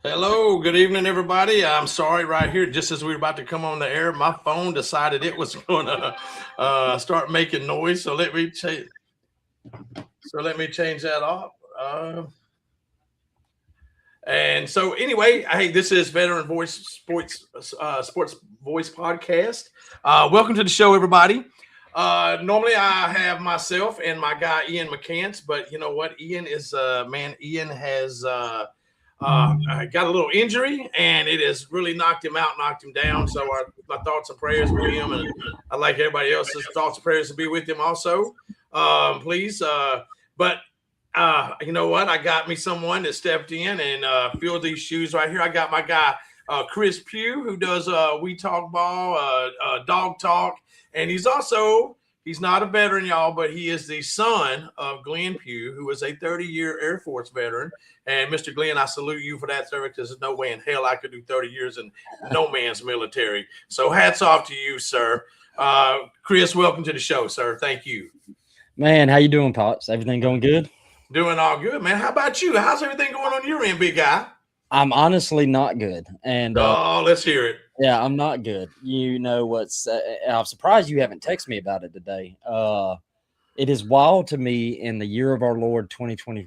Hello, good evening, everybody. I'm sorry, right here, just as we were about to come on the air, my phone decided it was going to start making noise. So let me change. That off. And so, anyway, hey, this is Veteran Voice Sports Voice Podcast. Welcome to the show, everybody. Normally, I have myself and my guy Ian McCants, but you know what? Ian is Ian has got a little injury, and it has really knocked him down. So my thoughts and prayers with him, and I'd like everybody else's thoughts and prayers to be with him also. Please, but you know what? I got me someone that stepped in and filled these shoes right here. I got my guy Chris Pugh, who does We Talk Ball, Dog Talk, and he's not a veteran, y'all, but he is the son of Glenn Pugh, who is a 30-year Air Force veteran. And Mr. Glenn, I salute you for that, sir, because there's no way in hell I could do 30 years in no man's military. So hats off to you, sir. Chris, welcome to the show, sir. Thank you. Man, how you doing, Pops? Everything going good? Doing all good, man. How about you? How's everything going on your end, big guy? I'm honestly not good. And let's hear it. Yeah, I'm not good. You know what's I'm surprised you haven't texted me about it today. It is wild to me in the year of our Lord 2020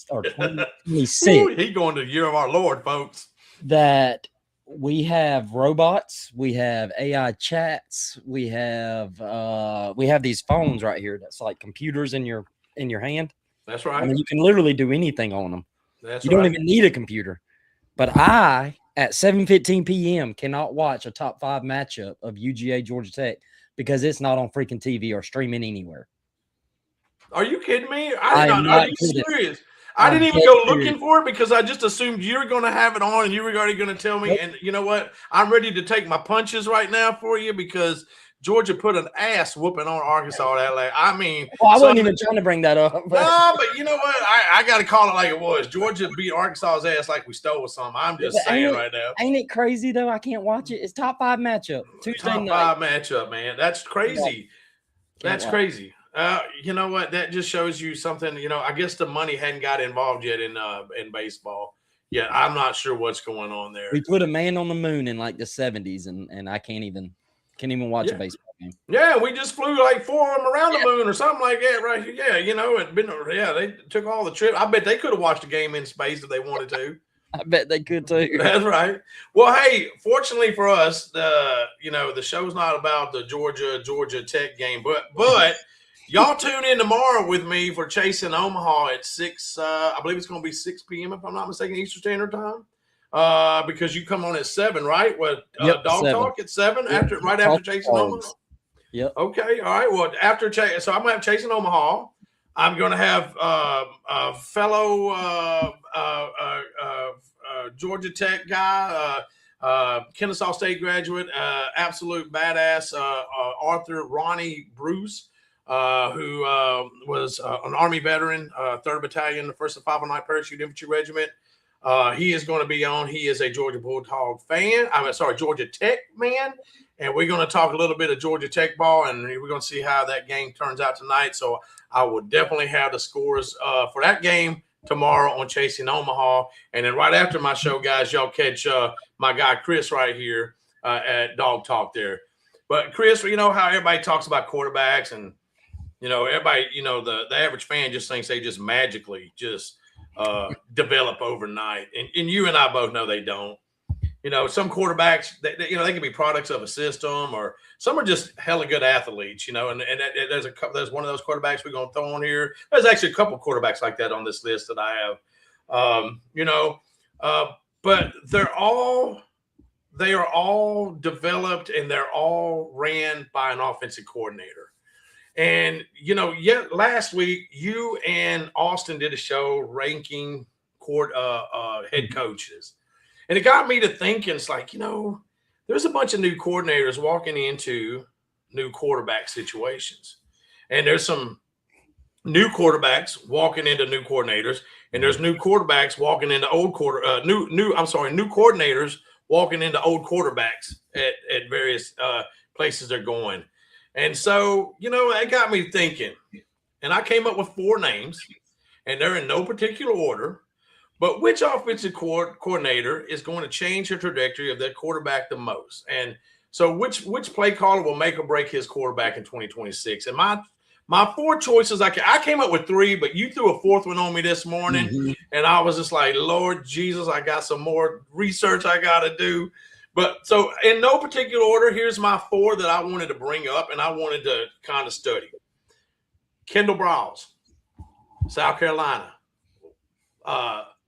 or 2026. He going to the year of our Lord, folks. That we have robots, we have AI chats, we have these phones right here that's like computers in your hand. That's right. I mean, you can literally do anything on them. That's you don't even need a computer. But I, at 7:15 p.m., cannot watch a top 5 matchup of UGA Georgia Tech because it's not on freaking TV or streaming anywhere. Are you kidding me? Are you serious? I didn't even go looking for it because I just assumed you were going to have it on and you were already going to tell me. Nope. And you know what? I'm ready to take my punches right now for you because Georgia put an ass whooping on Arkansas that last. I mean, I wasn't even trying to bring that up. No, but you know what? I got to call it like it was. Georgia beat Arkansas's ass like we stole something. I'm just saying right now. Ain't it crazy though? I can't watch it. It's top 5 matchup Tuesday night. Top 5 matchup, man. That's crazy. That's crazy. You know what? That just shows you something. You know, I guess the money hadn't got involved yet in baseball. Yeah, I'm not sure what's going on there. We put a man on the moon in like the 70s, and I can't even watch a baseball game. Yeah, we just flew like 4 of them around the moon or something like that right here. Yeah, you know, they took all the trip. I bet they could have watched a game in space if they wanted to. I bet they could too. That's right. Well, hey, fortunately for us, the show's not about the Georgia Tech game, but y'all tune in tomorrow with me for Chasing Omaha at 6. I believe it's going to be 6 p.m. if I'm not mistaken, Eastern Standard Time. Because you come on at 7, right? Dog 7. Talk at 7 after Chasing Omaha. Yep. Okay. All right. Well, so I'm gonna have Chasing Omaha. I'm gonna have a fellow Georgia Tech guy, Kennesaw State graduate, absolute badass, Arthur Ronnie Bruce, who was an Army veteran, 3rd Battalion, the 1st and 509 Parachute Infantry Regiment. He is going to be on. He is a Georgia Bulldog fan. Georgia Tech man. And we're going to talk a little bit of Georgia Tech ball, and we're going to see how that game turns out tonight. So I will definitely have the scores for that game tomorrow on Chasing Omaha. And then right after my show, guys, y'all catch my guy Chris right here at Dog Talk there. But Chris, you know how everybody talks about quarterbacks, and you know everybody, you know the average fan just thinks they just magically just develop overnight, and you and I both know they don't. You know, some quarterbacks, they can be products of a system, or some are just hella good athletes. You know, and there's one of those quarterbacks we're gonna throw on here. There's actually a couple quarterbacks like that on this list that I have. But they are all developed, and they're all ran by an offensive coordinator. And, you know, last week, you and Austin did a show ranking head coaches. And it got me to thinking, it's like, you know, there's a bunch of new coordinators walking into new quarterback situations. And there's some new quarterbacks walking into new coordinators. And there's new quarterbacks walking into new coordinators walking into old quarterbacks at various places they're going. And so, you know, it got me thinking, and I came up with 4 names, and they're in no particular order, But which offensive coordinator is going to change the trajectory of their quarterback the most? And so which play caller will make or break his quarterback in 2026? And my four choices, I came up with three, but you threw a fourth one on me this morning. Mm-hmm. And I was just like, Lord Jesus, I got some more research I got to do. But so in no particular order, here's my four that I wanted to bring up and I wanted to kind of study. Kendall Browse, South Carolina.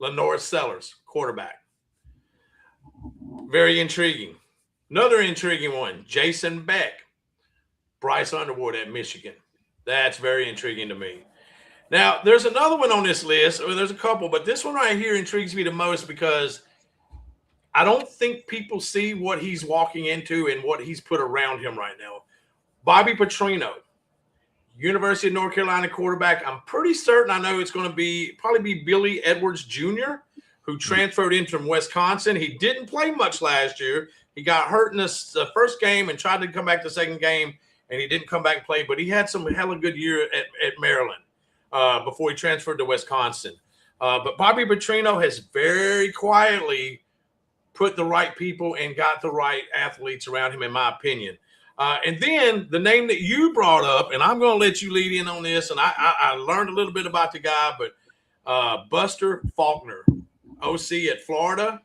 Lenore Sellers, quarterback. Very intriguing. Another intriguing one, Jason Beck, Bryce Underwood at Michigan. That's very intriguing to me. Now, there's another one on this list, or there's a couple, but this one right here intrigues me the most because I don't think people see what he's walking into and what he's put around him right now. Bobby Petrino, University of North Carolina quarterback. I'm pretty certain I know it's going to probably be Billy Edwards Jr., who transferred in from Wisconsin. He didn't play much last year. He got hurt in the first game and tried to come back the second game, and he didn't come back and play. But he had some hella good year at Maryland before he transferred to Wisconsin. But Bobby Petrino has very quietly put the right people and got the right athletes around him, in my opinion. And then the name that you brought up, and I'm going to let you lead in on this, and I learned a little bit about the guy, but Buster Faulkner, OC at Florida,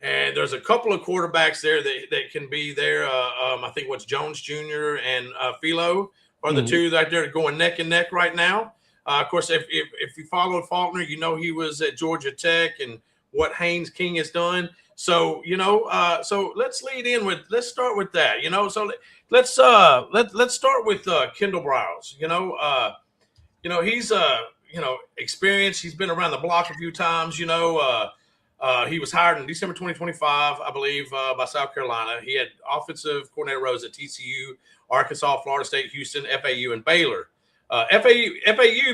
and there's a couple of quarterbacks there that can be there. I think Jones Jr. and Philo are the two that they're going neck and neck right now. Of course, if you followed Faulkner, you know he was at Georgia Tech and what Haynes King has done. So, so let's start with that, so let's start with Kendall Browse. He's experienced. He's been around the block a few times. He was hired in December 2025, I believe, by South Carolina. He had offensive coordinator roles at TCU, Arkansas, Florida State, Houston, FAU, and Baylor. FAU,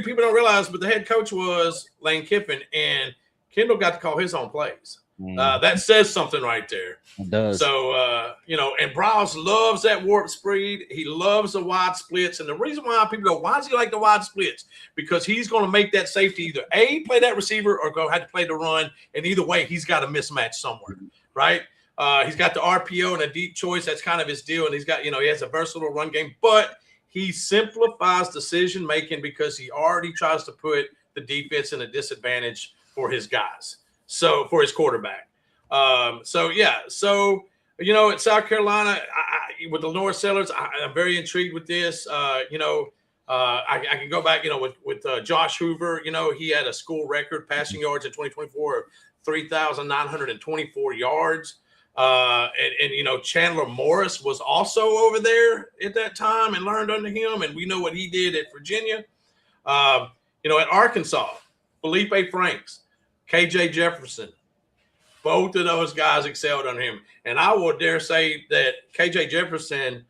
people don't realize, but the head coach was Lane Kiffin, and Kendall got to call his own plays. That says something right there. It does. So, and Browse loves that warp speed. He loves the wide splits. And the reason why people go, why does he like the wide splits? Because he's going to make that safety either A, play that receiver, or go have to play the run. And either way, he's got a mismatch somewhere, right? He's got the RPO and a deep choice. That's kind of his deal. And he's got, he has a versatile run game. But he simplifies decision-making because he already tries to put the defense in a disadvantage for his guys. So for his quarterback. At South Carolina, with the Lenore Sellers, I'm very intrigued with this. I can go back, with Josh Hoover. He had a school record passing yards in 2024 of 3,924 yards. Chandler Morris was also over there at that time and learned under him. And we know what he did at Virginia. At Arkansas, Felipe Franks, KJ Jefferson, both of those guys excelled under him. And I will dare say that KJ Jefferson,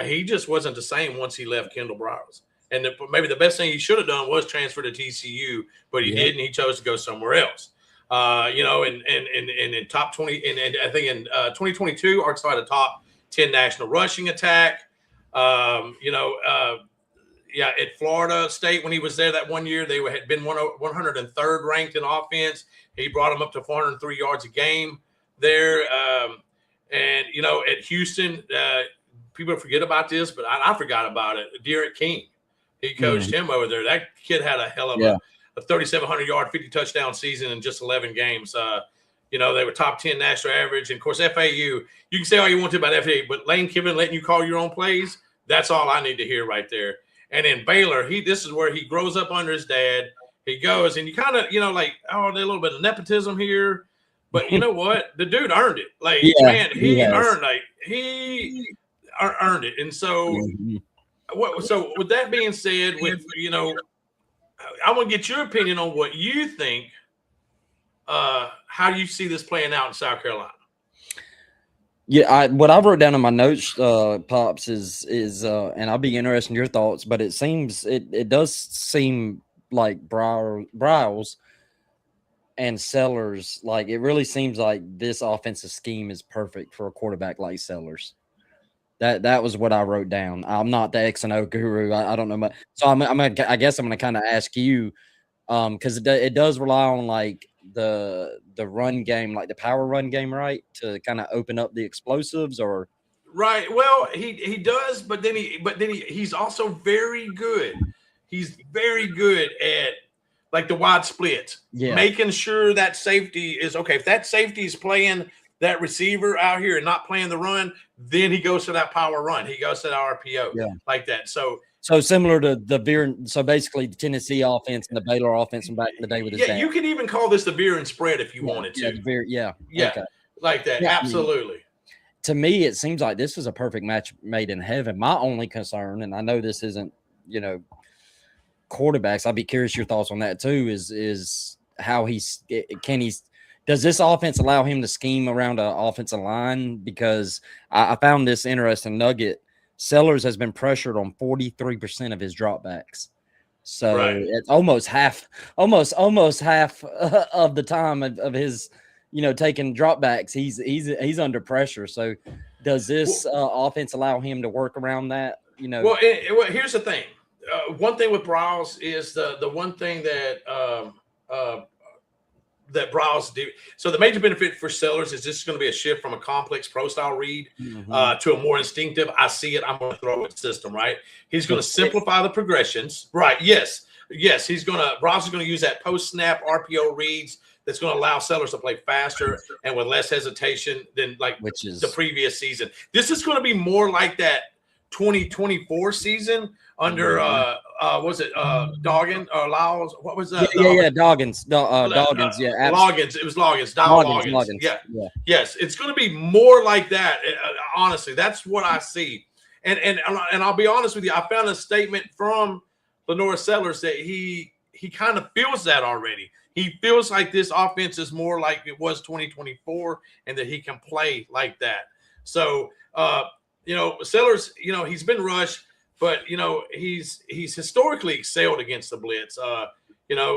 he just wasn't the same once he left Kendall Browse. And maybe the best thing he should have done was transfer to TCU, but he didn't. He chose to go somewhere else. And in top 20, and I think in 2022, Arkansas had a top 10 national rushing attack. At Florida State, when he was there that one year, they had been 103rd ranked in offense. He brought them up to 403 yards a game there. At Houston, people forget about this, but I forgot about it. Derek King, he coached him over there. That kid had a hell of a 3,700-yard, 50-touchdown season in just 11 games. They were top 10 national average. And, of course, FAU, you can say all you want to about FAU, but Lane Kiffin letting you call your own plays, that's all I need to hear right there. And in Baylor, this is where he grows up under his dad. He goes, and you kind of, there's a little bit of nepotism here. But you know what? The dude earned it. He earned it. And so, so with that being said, I want to get your opinion on what you think. How do you see this playing out in South Carolina? Yeah, what I wrote down in my notes, Pops, is and I'll be interested in your thoughts, but it does seem like Browse and Sellers, like it really seems like this offensive scheme is perfect for a quarterback like Sellers. That was what I wrote down. I'm not the X and O guru. I don't know much. So I guess I'm gonna kind of ask you, because it does rely on like the run game, like the power run game, right, to kind of open up the explosives, or Right. Well, he does, but then he's also very good. He's very good at like the wide splits, yeah, making sure that safety is okay. If that safety is playing that receiver out here and not playing the run, then he goes to that power run. He goes to the RPO yeah. like that. So So similar to the veer, so basically the Tennessee offense and the Baylor offense from back in the day with his yeah, dad. you could even call this the veer and spread if you Yeah, wanted yeah, to. the veer, yeah, Yeah, okay, like that. yeah. I mean, Absolutely. to me, it seems like this is a perfect match made in heaven. My only concern, and I know this isn't, quarterbacks. I'd be curious your thoughts on that too. Is how does this offense allow him to scheme around an offensive line? Because I found this interesting nugget. Sellers has been pressured on 43% of his dropbacks. So Right. it's almost half of the time of his, taking dropbacks. He's under pressure. So does this offense allow him to work around that? Well, here's the thing. One thing with Browse is the one thing that Browse do. So the major benefit for Sellers is this is going to be a shift from a complex pro style read to a more instinctive. I see it. I'm going to throw it system. Right. He's going to simplify the progressions. Right. Yes. Browse is going to use that post snap RPO reads. That's going to allow Sellers to play faster and with less hesitation than which is the previous season. This is going to be more like that 2024 season under was it Doggins or Lyles? What was that? Doggins. Doggins, yeah, absolutely. Loggins. It was Loggins. Loggins. Yeah. Yeah. Yes, it's going to be more like that. Honestly, that's what I see. And I'll be honest with you. I found a statement from Lenore Sellers that he kind of feels that already. He feels like this offense is more like it was 2024 and that he can play like that. So, Sellers, he's been rushed, but, he's historically excelled against the blitz. And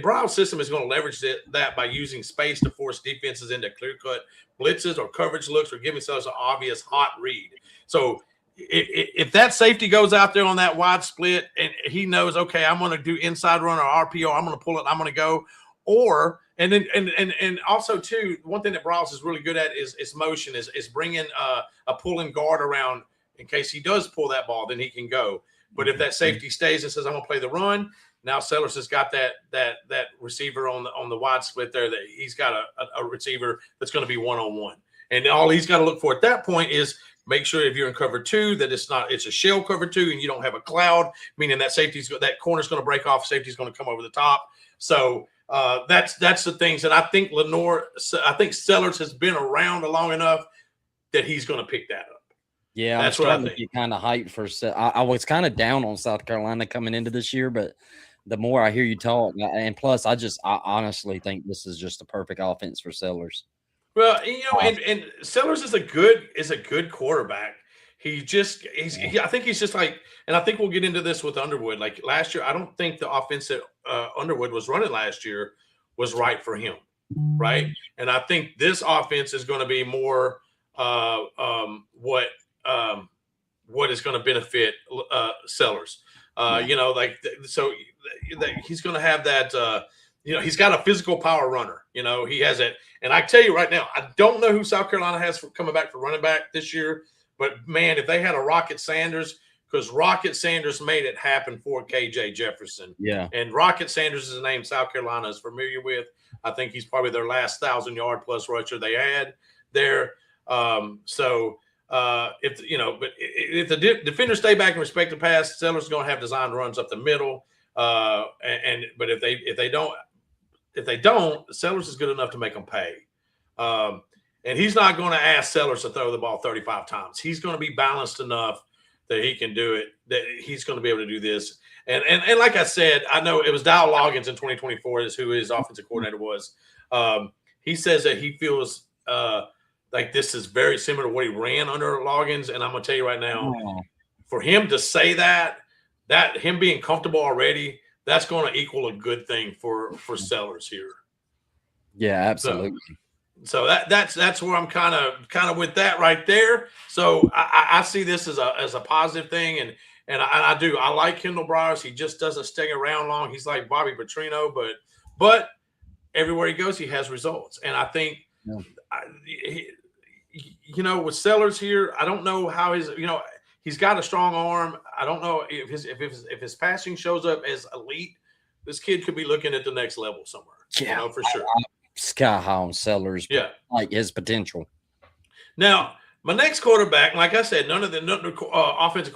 Brown's system is going to leverage that by using space to force defenses into clear-cut blitzes or coverage looks or giving Sellers an obvious hot read. So, if that safety goes out there on that wide split and he knows, okay, I'm going to do inside run or RPO, I'm going to pull it, I'm going to go. Or and also too, one thing that Browse is really good at is motion, is bringing a pulling guard around in case he does pull that ball, then he can go. But if that safety stays and says I'm going to play the run, now Sellers has got that receiver on the wide split there that he's got a receiver that's going to be one-on-one. And all he's got to look for at that point is make sure if you're in cover two that it's a shell cover two and you don't have a cloud, meaning that that corner's going to break off, safety's going to come over the top. So that's the things that I think Sellers has been around long enough that he's going to pick that up. Yeah, that's what I think. Be kind of hyped for. I was kind of down on South Carolina coming into this year, but the more I hear you talk, and plus, I honestly think this is just a perfect offense for Sellers. Well, and Sellers is a good quarterback. I think he's just like, and I think we'll get into this with Underwood. Like last year, I don't think the offense that Underwood was running last year was right for him, right? And I think this offense is going to be more what is going to benefit Sellers. So he's going to have that. He's got a physical power runner. He has it. And I tell you right now, I don't know who South Carolina has coming back for running back this year. But, man, if they had a Rocket Sanders, because Rocket Sanders made it happen for KJ Jefferson. Yeah. And Rocket Sanders is a name South Carolina is familiar with. I think he's probably their last 1,000-yard-plus rusher they had there. If the defenders stay back and respect the pass, Sellers is going to have designed runs up the middle. But if they don't, Sellers is good enough to make them pay. And he's not going to ask Sellers to throw the ball 35 times. He's going to be balanced enough that he can do it, that he's going to be able to do this. And like I said, I know it was Dow Loggins in 2024 is who his offensive coordinator was. He says that he feels like this is very similar to what he ran under Loggins. And I'm going to tell you right now, for him to say that him being comfortable already, that's going to equal a good thing for Sellers here. Yeah, absolutely. So that's where I'm kind of with that right there. So I see this as a positive thing, and I do. I like Kendall Browse. He just doesn't stay around long. He's like Bobby Petrino, but but everywhere he goes, he has results. And I think, with Sellers here, I don't know how he's got a strong arm. I don't know if his passing shows up as elite, this kid could be looking at the next level somewhere. Yeah, for sure. Sky high on Sellers. Yeah, like his potential. Now, my next quarterback, like I said, none of the offensive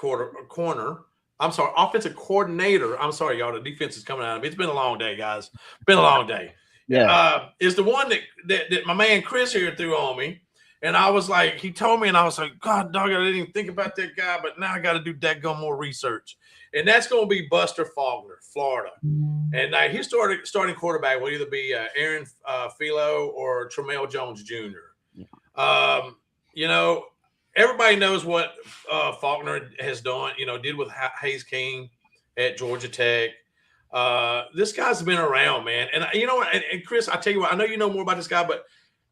offensive coordinator. I'm sorry, y'all. The defense is coming out of me. It's been a long day, guys. Been a long day. Yeah. Is the one that my man Chris here threw on me. And I was like, he told me, and I was like, God, dog, I didn't even think about that guy, but now I got to do dadgum more research. And that's going to be Buster Faulkner, Florida. And his starting quarterback will either be Aaron Philo or Tramel Jones Jr. Everybody knows what Faulkner has done, did with Hayes King at Georgia Tech. This guy's been around, man. And you know what? And Chris, I tell you what, I know you know more about this guy, but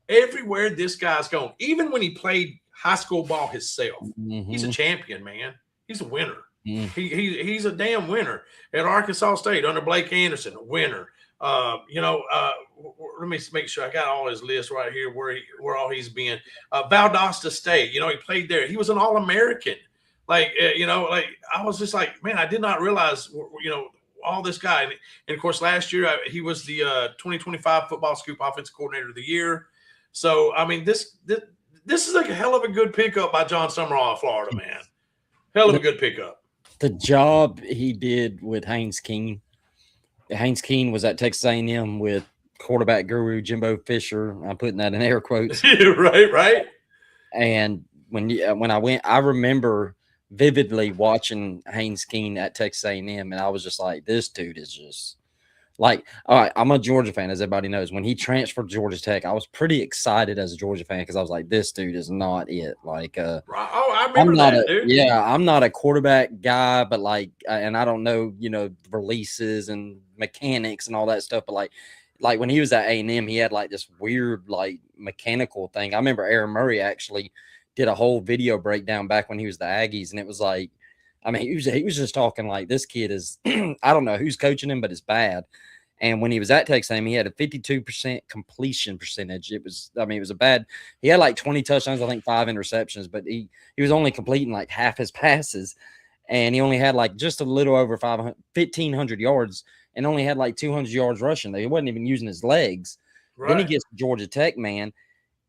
everywhere this guy's gone, even when he played high school ball himself, he's a champion, man. He's a winner. He's a damn winner at Arkansas State under Blake Anderson, a winner. Let me make sure I got all his list right here where all he's been. Valdosta State, he played there. He was an All-American. I was just like, man, I did not realize, all this guy. And of course, last year he was the 2025 Football Scoop Offensive Coordinator of the Year. So, I mean, this is like a hell of a good pickup by John Summerall of Florida, man. Hell of a good pickup. The job he did with Haynes King. Haynes King was at Texas A&M with quarterback guru Jimbo Fisher. I'm putting that in air quotes. Right. And when I went, I remember vividly watching Haynes King at Texas A&M, and I was just like, this dude is just like, all right, I'm a Georgia fan, as everybody knows. When he transferred to Georgia Tech, I was pretty excited as a Georgia fan because I was like, this dude is not it. I remember that, dude. Yeah, I'm not a quarterback guy, but and I don't know, releases and mechanics and all that stuff. But like when he was at A&M, he had this weird mechanical thing. I remember Aaron Murray actually did a whole video breakdown back when he was the Aggies, and it was like, I mean, he was just talking like this kid is, I don't know who's coaching him, but it's bad. And when he was at Texas A&M, he had a 52% completion percentage. It was a bad. He had 20 touchdowns, I think 5 interceptions, but he was only completing half his passes, and he only had just a little over 1,500 yards, and only had 200 yards rushing. He wasn't even using his legs. Right. Then he gets to Georgia Tech, man,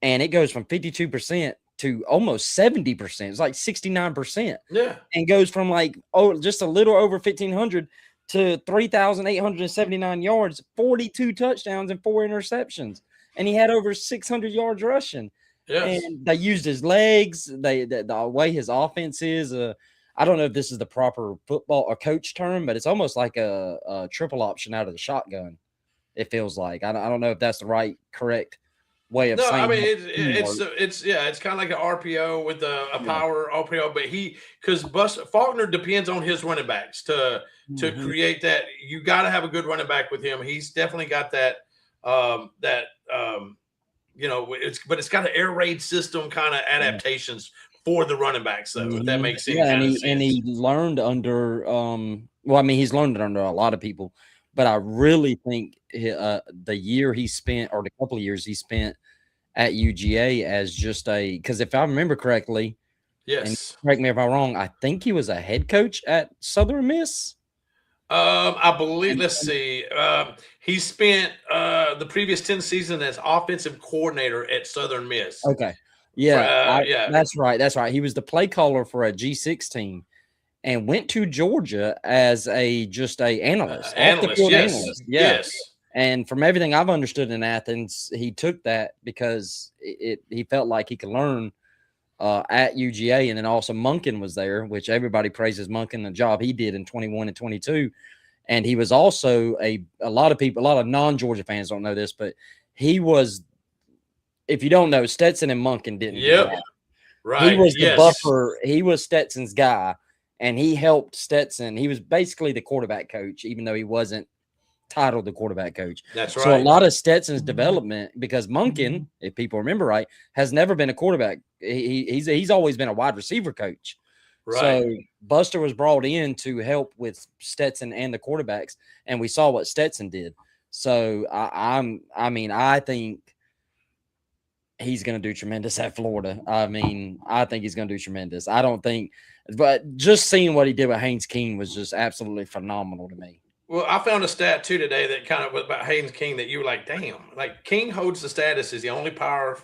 and it goes from 52% to almost 70%. It's 69%. Yeah. And goes from just a little over 1,500 to 3,879 yards, 42 touchdowns, and 4 interceptions. And he had over 600 yards rushing. Yes. And they used his legs. The way his offense is, I don't know if this is the proper football or coach term, but it's almost like a triple option out of the shotgun. It feels like. I don't know if that's the correct way of saying. I mean, it's kind of like an RPO with a power RPO, but because Faulkner depends on his running backs to create that. You got to have a good running back with him. He's definitely got that. It's got an air raid system kind of adaptations for the running backs, though. If that makes sense. Yeah, and he learned under. He's learned under a lot of people. But I really think the year he spent, or the couple of years he spent at UGA as just because if I remember correctly, yes, and correct me if I'm wrong, I think he was a head coach at Southern Miss. I believe. Let's see. He spent the previous 10 seasons as offensive coordinator at Southern Miss. Okay, yeah, that's right. That's right. He was the play caller for a G6 team. And went to Georgia as just a analyst. Analyst. Yes. And from everything I've understood in Athens, he took that because he felt like he could learn at UGA. And then also Monken was there, which everybody praises Monken, the job he did in 21 and 22. And he was also a lot of non-Georgia fans don't know this, but he was, if you don't know, Stetson and Monken didn't. Yep. Right. He was the buffer. He was Stetson's guy. And he helped Stetson. He was basically the quarterback coach, even though he wasn't titled the quarterback coach. That's right. So a lot of Stetson's development, because Monken, if people remember right, has never been a quarterback. He's always been a wide receiver coach. Right. So Buster was brought in to help with Stetson and the quarterbacks, and we saw what Stetson did. So I think he's going to do tremendous at Florida. I think he's going to do tremendous. I don't think, but just seeing what he did with Haynes King was just absolutely phenomenal to me. Well, I found a stat too today that kind of was about Haynes King that you were like, damn, like King holds the status as the only power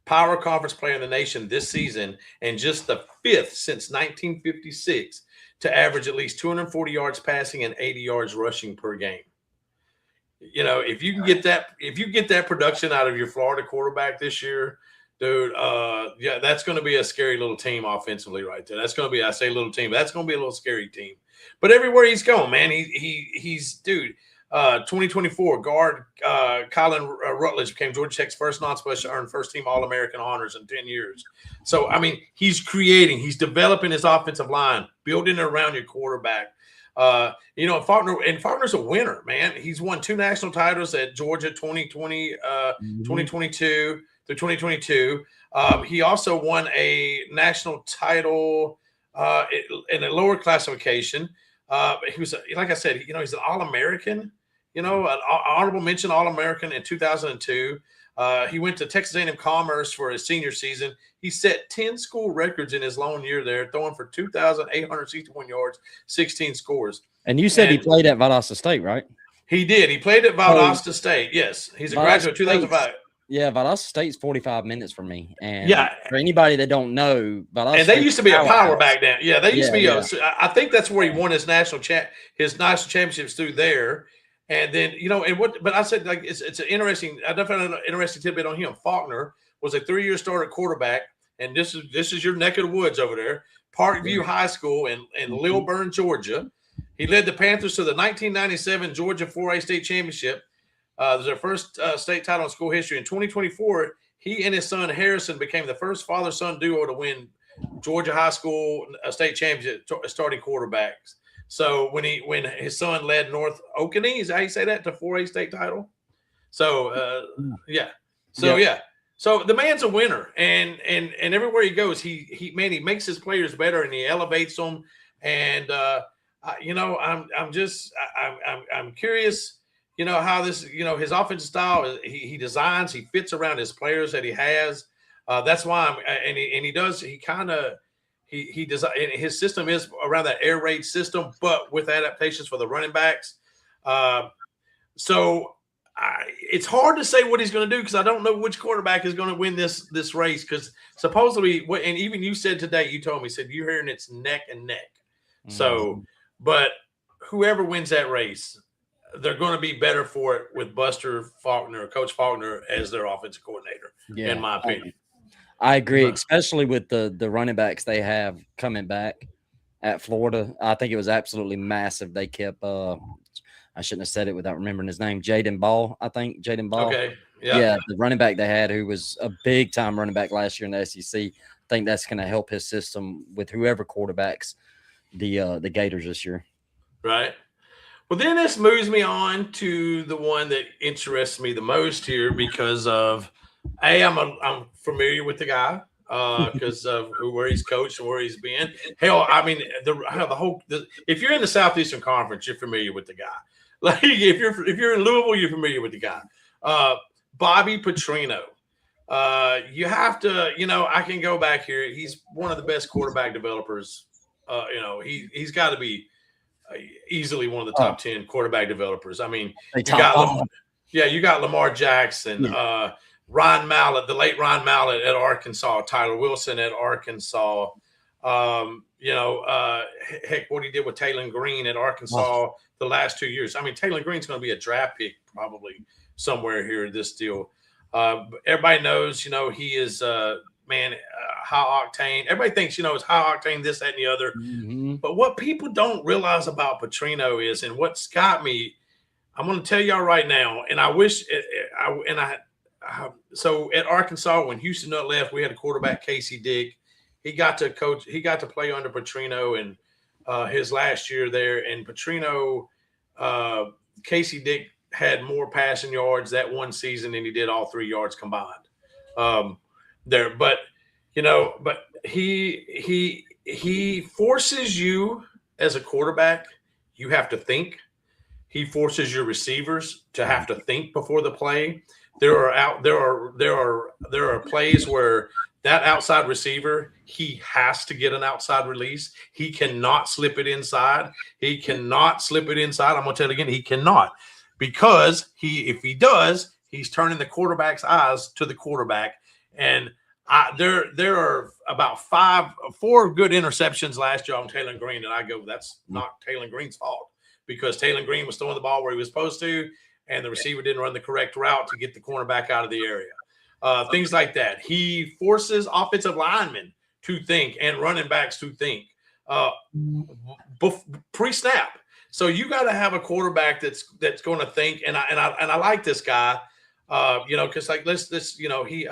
conference player in the nation this season and just the fifth since 1956 to average at least 240 yards passing and 80 yards rushing per game. You know, if you get that production out of your Florida quarterback this year, dude, yeah, that's going to be a scary little team offensively right there. That's going to be, I say little team, but that's going to be a little scary team. But everywhere he's going, man, he's dude. 2024 guard Colin Rutledge became Georgia Tech's first non-special to earn first-team All-American honors in 10 years. So, I mean, he's developing his offensive line, building it around your quarterback. You know, Faulkner's a winner, man. He's won 2 national titles at Georgia 2020, 2022 through 2022. He also won a national title in a lower classification. He was, like I said, you know, he's an All-American, you know, an honorable mention All-American in 2002. He went to Texas A&M Commerce for his senior season. He set 10 school records in his lone year there, throwing for 2,861 yards, 16 scores. And you said he played at Valdosta State, right? He did. He played at Valdosta State. Yes. He's a graduate of 2005. Yeah, Valdosta State's 45 minutes from me. And yeah, for anybody that don't know, Valdosta and they State's used to be a power back then. Yeah, they used to be I think that's where he won his national championships through there. And then, you know, but I said, like, it's an interesting, I definitely found an interesting tidbit on him. Faulkner was a 3-year starter quarterback, and this is your neck of the woods over there, Parkview High School in Lilburn, Georgia. He led the Panthers to the 1997 Georgia 4A state championship. It was their first state title in school history. In 2024, he and his son Harrison became the first father-son duo to win Georgia high school state championship starting quarterbacks. So when his son led North Oconee, is that how you say that, to 4A state title? So yeah. So the man's a winner, and everywhere he goes, he makes his players better and he elevates them. And you know, I'm curious, you know, how this, you know, his offensive style he designs, he fits around his players that he has. That's why he does. His system is around that air raid system, but with adaptations for the running backs. So it's hard to say what he's going to do because I don't know which quarterback is going to win this race. Because supposedly, and even you said today, you told me, you're hearing it's neck and neck. Mm-hmm. So, but whoever wins that race, they're going to be better for it with Buster Faulkner, Coach Faulkner, as their offensive coordinator, in my opinion. I agree, especially with the running backs they have coming back at Florida. I think it was absolutely massive. They kept I shouldn't have said it without remembering his name, Jaden Ball, I think. Jaden Ball. Okay. Yeah, the running back they had, who was a big-time running back last year in the SEC. I think that's going to help his system with whoever quarterbacks the Gators this year. Right. Well, then this moves me on to the one that interests me the most here because of I'm familiar with the guy because of where he's coached and where he's been. Hell, I mean if you're in the Southeastern Conference, you're familiar with the guy. Like if you're in Louisville, you're familiar with the guy. Bobby Petrino. You have to, you know, I can go back here. He's one of the best quarterback developers. You know, he's got to be easily one of the top 10 quarterback developers. I mean, you got Lamar Jackson, Ryan Mallett, the late Ryan Mallett at Arkansas, Tyler Wilson at Arkansas. You know, heck, what he did with Taylor Green at Arkansas the last 2 years. I mean, Taylor Green's going to be a draft pick probably somewhere here in this deal. Everybody knows, you know, he is high octane. Everybody thinks, you know, it's high octane, this, that, and the other. Mm-hmm. But what people don't realize about Petrino is, and what's got me, I'm going to tell y'all right now, and I wish, so at Arkansas, when Houston Nutt left, we had a quarterback, Casey Dick. He got to play under Petrino and his last year there. And Petrino, Casey Dick had more passing yards that one season than he did all 3 yards combined there. But, you know, but he forces you as a quarterback, you have to think. He forces your receivers to have to think before the play. There are plays where that outside receiver, he has to get an outside release. He cannot slip it inside. He cannot slip it inside. I'm going to tell you again, he cannot, because if he does, he's turning the quarterback's eyes to the quarterback. And there are about 4 good interceptions last year on Taylor Green, and I go, that's not Taylor Green's fault, because Taylor Green was throwing the ball where he was supposed to, and the receiver didn't run the correct route to get the cornerback out of the area. Things like that. He forces offensive linemen to think and running backs to think pre-snap. So you got to have a quarterback that's going to think. And I like this guy, because like this, he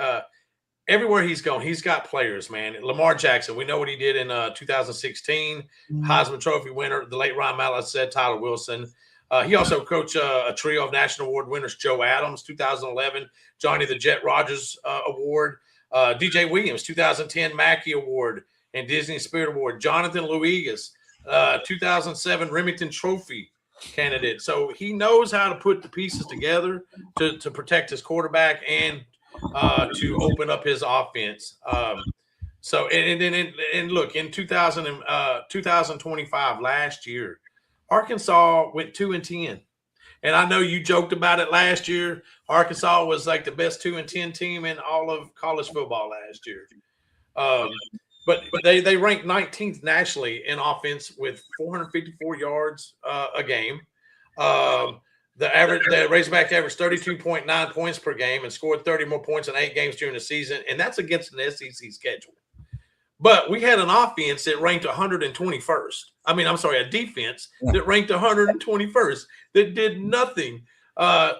everywhere he's gone, he's got players, man. Lamar Jackson, we know what he did in 2016, Heisman Trophy winner. The late Ryan Mallett said Tyler Wilson. He also coached a trio of national award winners: Joe Adams, 2011, Johnny the Jet Rogers Award, DJ Williams, 2010 Mackey Award and Disney Spirit Award, Jonathan Luigas, 2007 Remington Trophy candidate. So he knows how to put the pieces together to protect his quarterback and to open up his offense. So look, in 2025 last year, Arkansas went 2-10, and I know you joked about it last year. Arkansas was like the best 2-10 team in all of college football last year. But they ranked 19th nationally in offense with 454 yards a game. The Razorback averaged 32.9 points per game and scored 30 more points in 8 games during the season, and that's against an SEC schedule. But we had an offense that ranked 121st. A defense that ranked 121st that did nothing. And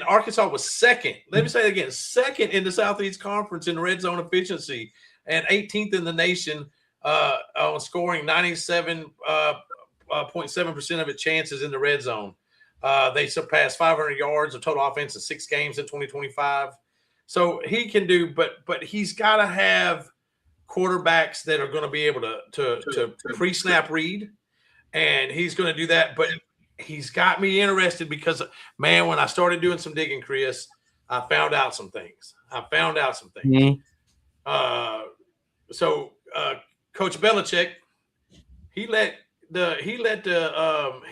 Arkansas was second. Let me say it again: second in the Southeast Conference in red zone efficiency, and 18th in the nation on scoring 97.7% of its chances in the red zone. They surpassed 500 yards of total offense in 6 games in 2025. So he can do, but he's got to have quarterbacks that are going to be able to pre-snap read, and he's going to do that. But he's got me interested because, man, when I started doing some digging, Chris, I found out some things. Mm-hmm. Coach Belichick, he let Bobby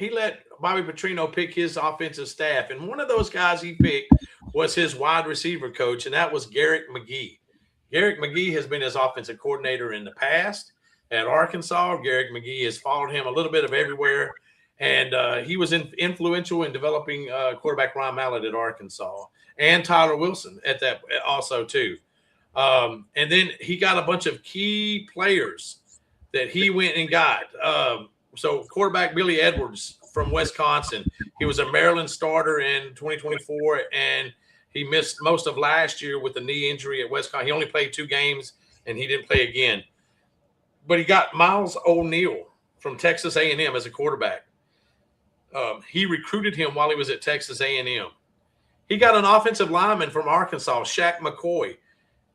Petrino pick his offensive staff, and one of those guys he picked was his wide receiver coach, and that was Garrett McGee. Garrett McGee has been his offensive coordinator in the past at Arkansas. Garrett McGee has followed him a little bit of everywhere, and he was influential in developing quarterback Ryan Mallett at Arkansas and Tyler Wilson at that also too. And then he got a bunch of key players that he went and got. So quarterback Billy Edwards from Wisconsin, he was a Maryland starter in 2024, and he missed most of last year with a knee injury at Wisconsin. He only played 2 games, and he didn't play again. But he got Miles O'Neill from Texas A&M as a quarterback. He recruited him while he was at Texas A&M. He got an offensive lineman from Arkansas, Shaq McCoy,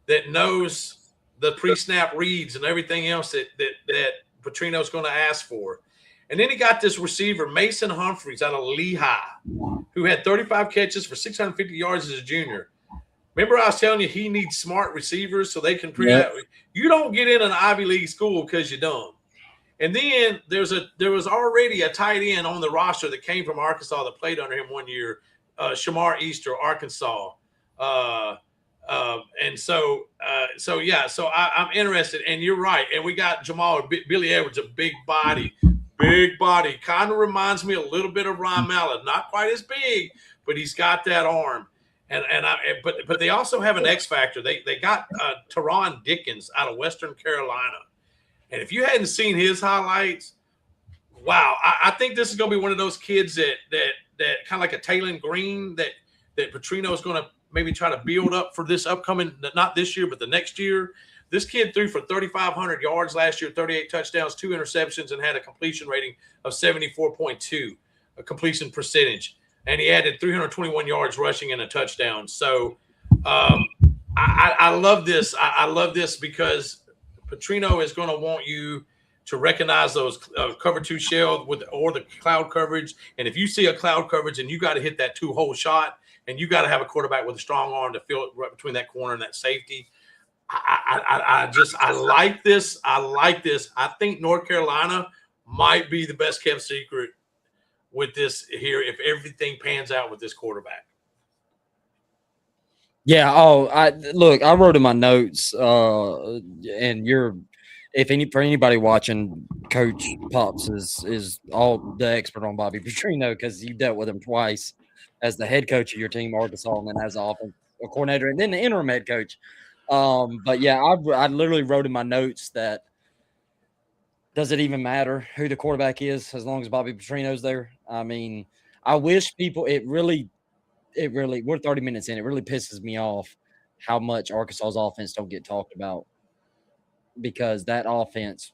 that knows the pre-snap reads and everything else that Petrino's going to ask for. And then he got this receiver, Mason Humphreys, out of Lehigh, who had 35 catches for 650 yards as a junior. Remember I was telling you he needs smart receivers so they can You don't get in an Ivy League school because you're dumb. And then there was already a tight end on the roster that came from Arkansas that played under him one year, Shamar Easter, Arkansas. So I'm interested. And you're right. And we got Jamal Billy Edwards, a big body, kind of reminds me a little bit of Ryan Mallett. Not quite as big, but he's got that arm. But they also have an X factor. They got Teron Dickens out of Western Carolina, and if you hadn't seen his highlights, wow! I think this is going to be one of those kids that kind of like a Taylor Green that Petrino is going to maybe try to build up for this upcoming, not this year, but the next year. This kid threw for 3,500 yards last year, 38 touchdowns, 2 interceptions, and had a completion rating of 74.2, a completion percentage. And he added 321 yards rushing and a touchdown. So I love this. I love this because Petrino is going to want you to recognize those cover 2 shell or the cloud coverage. And if you see a cloud coverage, and you got to hit that 2-hole shot, and you got to have a quarterback with a strong arm to fill it right between that corner and that safety. I like this. I like this. I think North Carolina might be the best kept secret with this here if everything pans out with this quarterback. Yeah. Oh, I wrote in my notes, and for anybody watching, Coach Pops is all the expert on Bobby Petrino because you dealt with him twice as the head coach of your team, Arkansas, and then as the offensive coordinator, and then the interim head coach. But yeah, I literally wrote in my notes that does it even matter who the quarterback is as long as Bobby Petrino's there? I mean, I wish people it really we're 30 minutes in. It really pisses me off how much Arkansas's offense don't get talked about because that offense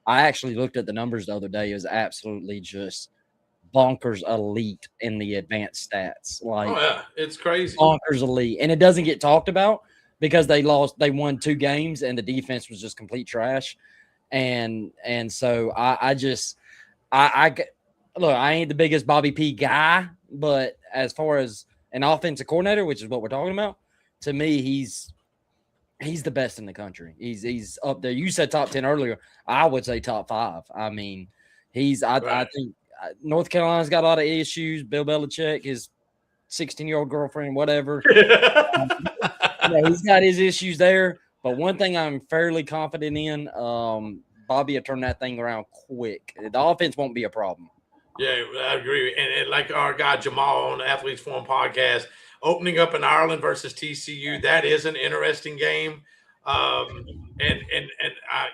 I actually looked at the numbers the other day. It was absolutely just bonkers elite in the advanced stats. Like, oh yeah, it's crazy. Bonkers elite. And it doesn't get talked about because they won 2 games and the defense was just complete trash. And so I look, I ain't the biggest Bobby P guy, but as far as an offensive coordinator, which is what we're talking about, to me, he's the best in the country. He's up there. You said top 10 earlier. I would say top 5. I mean, I think North Carolina's got a lot of issues. Bill Belichick, his 16-year-old girlfriend, whatever. He's got his issues there. But one thing I'm fairly confident in, Bobby will turn that thing around quick. The offense won't be a problem. Yeah, I agree. And like our guy Jamal on the Athletes Forum podcast, opening up in Ireland versus TCU, that is an interesting game. And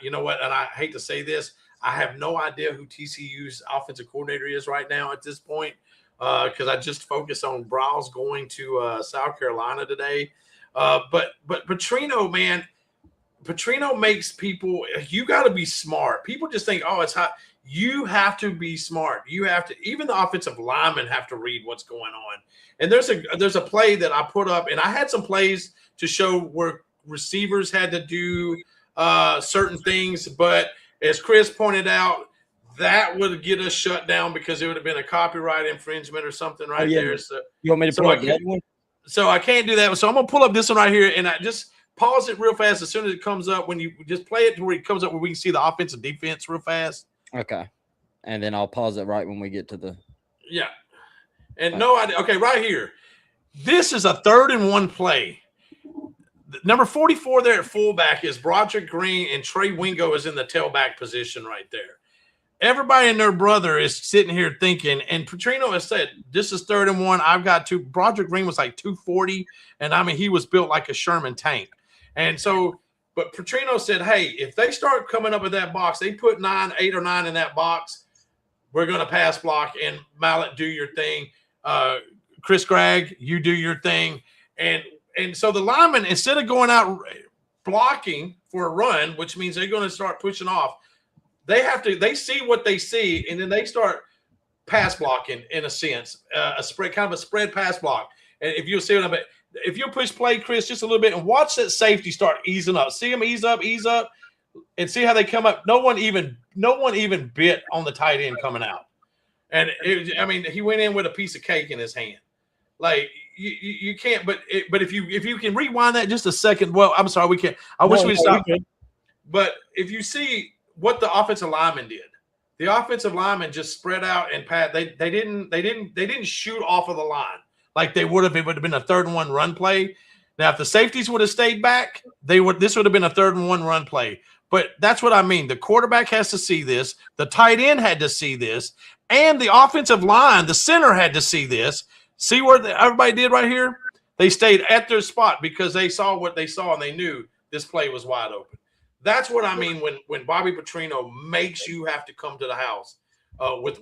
you know what? And I hate to say this, I have no idea who TCU's offensive coordinator is right now at this point because I just focused on Browse going to South Carolina today. But Petrino, man, Petrino makes people – you got to be smart. People just think, oh, it's hot. You have to be smart. You have to – even the offensive linemen have to read what's going on. And there's a play that I put up, and I had some plays to show where receivers had to do certain things. But as Chris pointed out, that would get us shut down because it would have been a copyright infringement or something there. So you want me to pull up that one? So I can't do that. So I'm going to pull up this one right here, and I just pause it real fast as soon as it comes up. When you just play it to where it comes up where we can see the offense and defense real fast. Okay. And then I'll pause it right when we get to the – yeah. And no idea. Okay, right here. This is a 3rd and 1 play. Number 44 there at fullback is Broderick Green, and Trey Wingo is in the tailback position right there. Everybody and their brother is sitting here thinking, and Petrino has said, this is 3rd and 1. I've got 2. Broderick Green was like 240, and I mean, he was built like a Sherman tank. And so, but Petrino said, hey, if they start coming up with that box, they put 8 or 9 in that box, we're going to pass block, and Mallet, do your thing. Chris Gregg, you do your thing. And so the linemen, instead of going out blocking for a run, which means they're going to start pushing off, they see what they see, and then they start pass blocking in a sense, a spread pass block. And if you'll see what I mean, if you push play, Chris, just a little bit and watch that safety start easing up, see them ease up, and see how they come up. No one even bit on the tight end coming out. And he went in with a piece of cake in his hand. Like you can't, but if you can rewind that just a second. Well, I'm sorry, we can't. I wish we'd stop. But if you see what the offensive lineman did, the offensive lineman just spread out and pat. They didn't shoot off of the line like they would have. It would have been a 3rd and 1 run play. Now, if the safeties would have stayed back, this would have been a 3rd and 1 run play. But that's what I mean. The quarterback has to see this. The tight end had to see this. And the offensive line, the center had to see this. See what everybody did right here? They stayed at their spot because they saw what they saw and they knew this play was wide open. That's what I mean when Bobby Petrino makes you have to come to the house with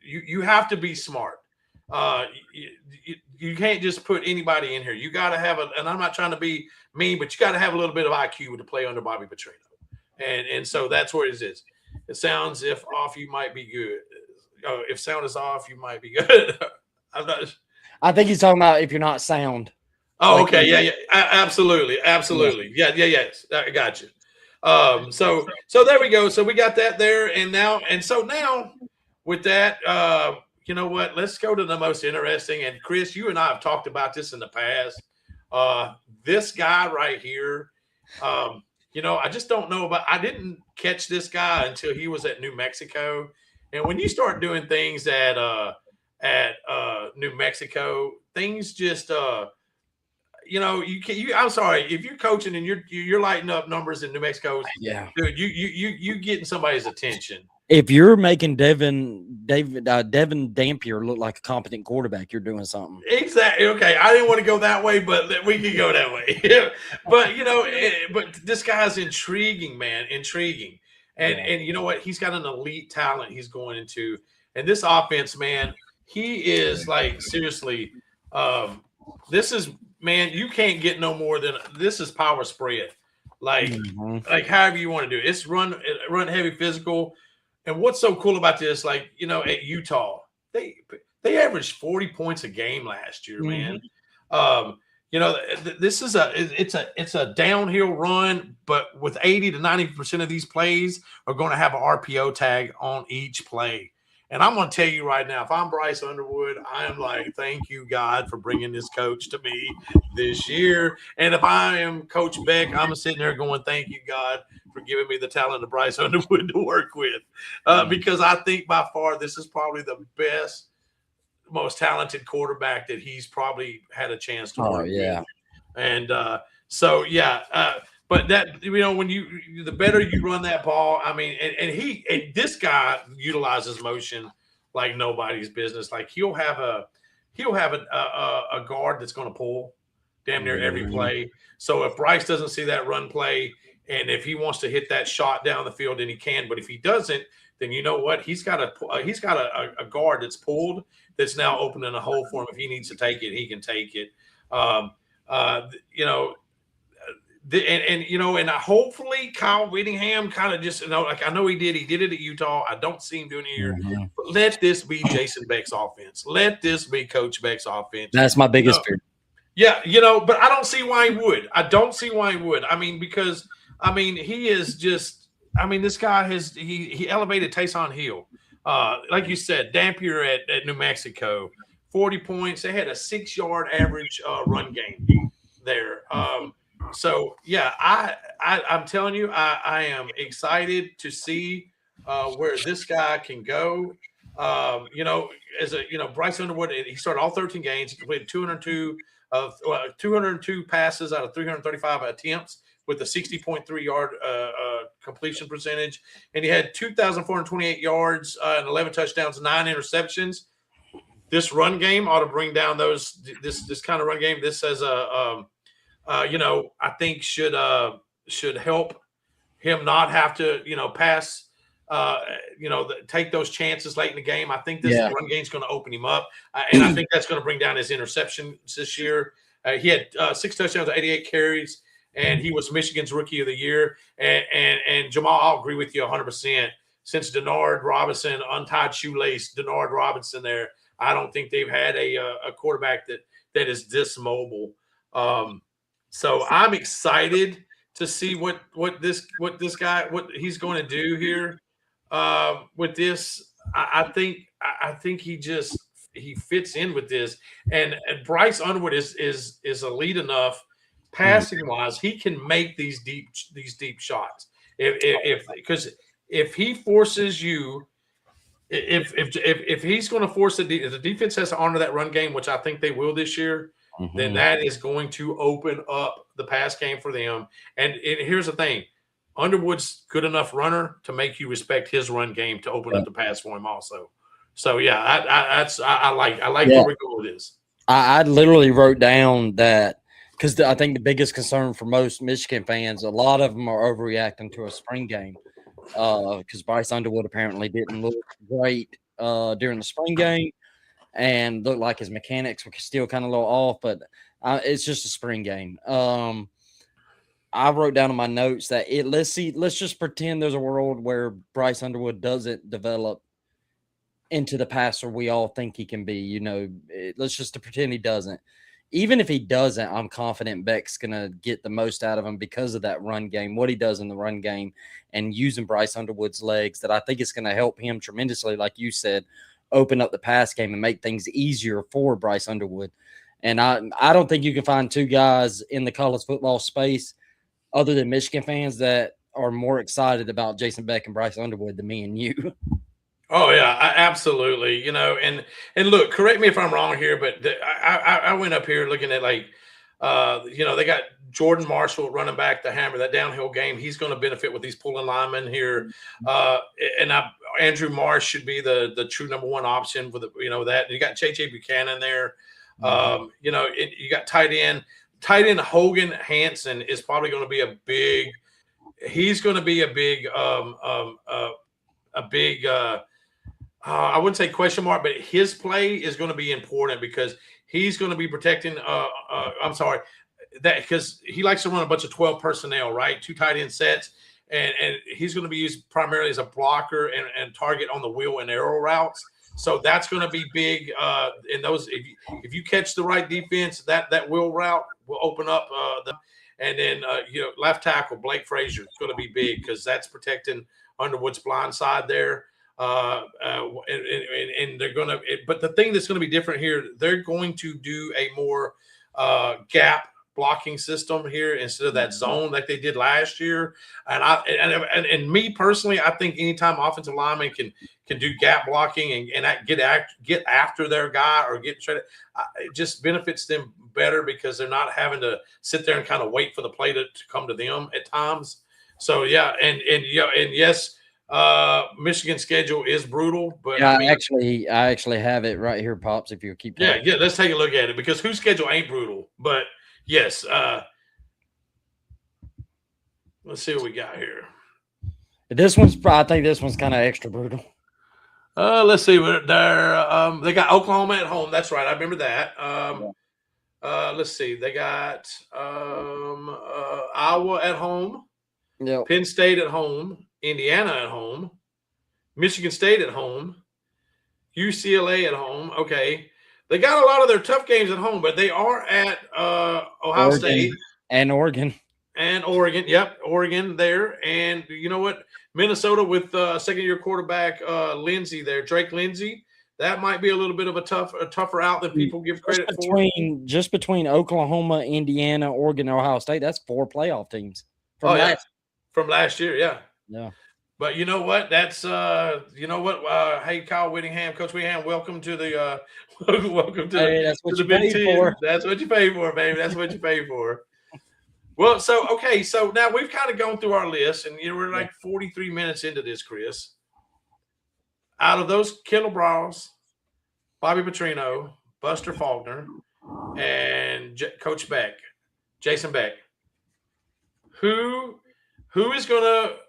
you have to be smart. You can't just put anybody in here. You got to have and I'm not trying to be mean, but you got to have a little bit of IQ to play under Bobby Petrino. And so that's where it is. It sounds if off, you might be good. If sound is off, you might be good. I think he's talking about if you're not sound. Oh, okay. Yeah. Absolutely. Yeah. Yes. I got you. So there we go. So we got that there, and now with that, you know what? Let's go to the most interesting. And Chris, you and I have talked about this in the past. This guy right here, I just don't know about. I didn't catch this guy until he was at New Mexico, and when you start doing things at New Mexico, things just I'm sorry if you're coaching and you're lighting up numbers in New Mexico. Yeah, dude, you getting somebody's attention. If you're making Devin Dampier look like a competent quarterback, you're doing something. Exactly. Okay, I didn't want to go that way, but we can go that way. But but this guy's intriguing, man, intriguing. And you know what? He's got an elite talent he's going into. And this offense, man, he is like seriously. This is, man, you can't get no more than this is power spread. Like however you want to do it. It's run heavy physical. And what's so cool about this, like, at Utah, they averaged 40 points a game last year, man. This is it's a downhill run, but with 80 to 90% of these plays are going to have an RPO tag on each play. And I'm going to tell you right now, if I'm Bryce Underwood, I am like, thank you, God, for bringing this coach to me this year. And if I am Coach Beck, I'm sitting there going, thank you, God, for giving me the talent of Bryce Underwood to work with. Because I think by far this is probably the best, most talented quarterback that he's probably had a chance to work with. And but that, when the better you run that ball, I mean, and this guy utilizes motion like nobody's business. Like he'll have a guard that's going to pull damn near every play. So if Bryce doesn't see that run play, and if he wants to hit that shot down the field, then he can. But if he doesn't, then you know what? He's got a guard that's pulled that's now opening a hole for him. If he needs to take it, he can take it. And hopefully Kyle Whittingham kind of just, like I know he did it at Utah. I don't see him doing it here. But let this be Jason Beck's offense. Let this be Coach Beck's offense. That's my biggest fear. Yeah, but I don't see why he would. I don't see why he would. I mean, because he is just. This guy he elevated Taysom Hill. Like you said, Dampier at New Mexico, 40 points. They had a 6-yard average run game there. So yeah, I'm telling you, I am excited to see where this guy can go. Bryce Underwood, he started all 13 games. He completed 202 passes out of 335 attempts with a 60.3 yard completion percentage, and he had 2,428 yards and 11 touchdowns, 9 interceptions. This run game ought to bring down this kind of run game. This says I think should help him not have to, pass, take those chances late in the game. I think this run game is going to open him up. And I think that's going to bring down his interceptions this year. He had 6 touchdowns, 88 carries, and he was Michigan's Rookie of the Year. And Jamal, I'll agree with you 100%. Since Denard Robinson, untied shoelace, Denard Robinson there, I don't think they've had a quarterback that is this mobile. So I'm excited to see what this guy he's going to do here with this. I think he fits in with this, and Bryce Underwood is elite enough passing wise. He can make these deep shots because if he forces you. If he's going to force if the defense has to honor that run game, which I think they will this year, then that is going to open up the pass game for them. And here's the thing. Underwood's good enough runner to make you respect his run game to open up the pass for him also. So, yeah, I like where we go with this. I literally wrote down that because I think the biggest concern for most Michigan fans, a lot of them are overreacting to a spring game. Because Bryce Underwood apparently didn't look great during the spring game and looked like his mechanics were still kind of a little off, but it's just a spring game. I wrote down in my notes that let's just pretend there's a world where Bryce Underwood doesn't develop into the passer we all think he can be. Let's just pretend he doesn't. even if he doesn't, I'm confident Beck's going to get the most out of him because of that run game, what he does in the run game, and using Bryce Underwood's legs. That I think it's going to help him tremendously, like you said, open up the pass game and make things easier for Bryce Underwood. And I don't think you can find two guys in the college football space other than Michigan fans that are more excited about Jason Beck and Bryce Underwood than me and you. Oh yeah, absolutely. And look, correct me if I'm wrong here, but I went up here looking at they got Jordan Marshall running back the hammer, that downhill game. He's going to benefit with these pulling linemen here. Andrew Marsh should be the true number one option for that. You got J.J. Buchanan there. You got tight end Hogan Hansen is probably going to be a big. He's going to be a big I wouldn't say question mark, but his play is going to be important because he's going to be protecting. Because he likes to run a bunch of 12 personnel, right? 2 tight end sets, and he's going to be used primarily as a blocker and target on the wheel and arrow routes. So that's going to be big in those. If you catch the right defense, that wheel route will open up and then left tackle Blake Frazier is going to be big because that's protecting Underwood's blind side there. And they're going to, but the thing that's going to be different here, they're going to do a more gap blocking system here instead of that zone like they did last year. And me personally, I think anytime offensive linemen can do gap blocking and get after their guy or get traded, it just benefits them better because they're not having to sit there and kind of wait for the play to come to them at times. So yeah, and yes. Michigan's schedule is brutal, but yeah, I actually have it right here, Pops. If you keep talking. Yeah, let's take a look at it because whose schedule ain't brutal, but yes. Let's see what we got here. I think this one's kind of extra brutal. Let's see what they got Oklahoma at home. That's right, I remember that. Let's see, they got Iowa at home. Yep. Penn State at home. Indiana at home, Michigan State at home, UCLA at home. Okay. They got a lot of their tough games at home, but they are at Ohio State. And Oregon. Yep, Oregon there. And you know what? Minnesota with second-year quarterback Lindsey there, Drake Lindsey. That might be a little bit of a tougher out than people give credit for. Just between Oklahoma, Indiana, Oregon, and Ohio State, that's 4 playoff teams. From last year, yeah. Yeah. But you know what? That's hey, Kyle Whittingham, Coach Whittingham, welcome to the welcome to, that's what to you the pay Big Ten. for. That's what you pay for, baby. That's what you pay for. Well, so now we've kind of gone through our list, and we're like 43 minutes into this, Chris. Out of those Kendall Browse, Bobby Petrino, Buster Faulkner, and Coach Beck, Jason Beck,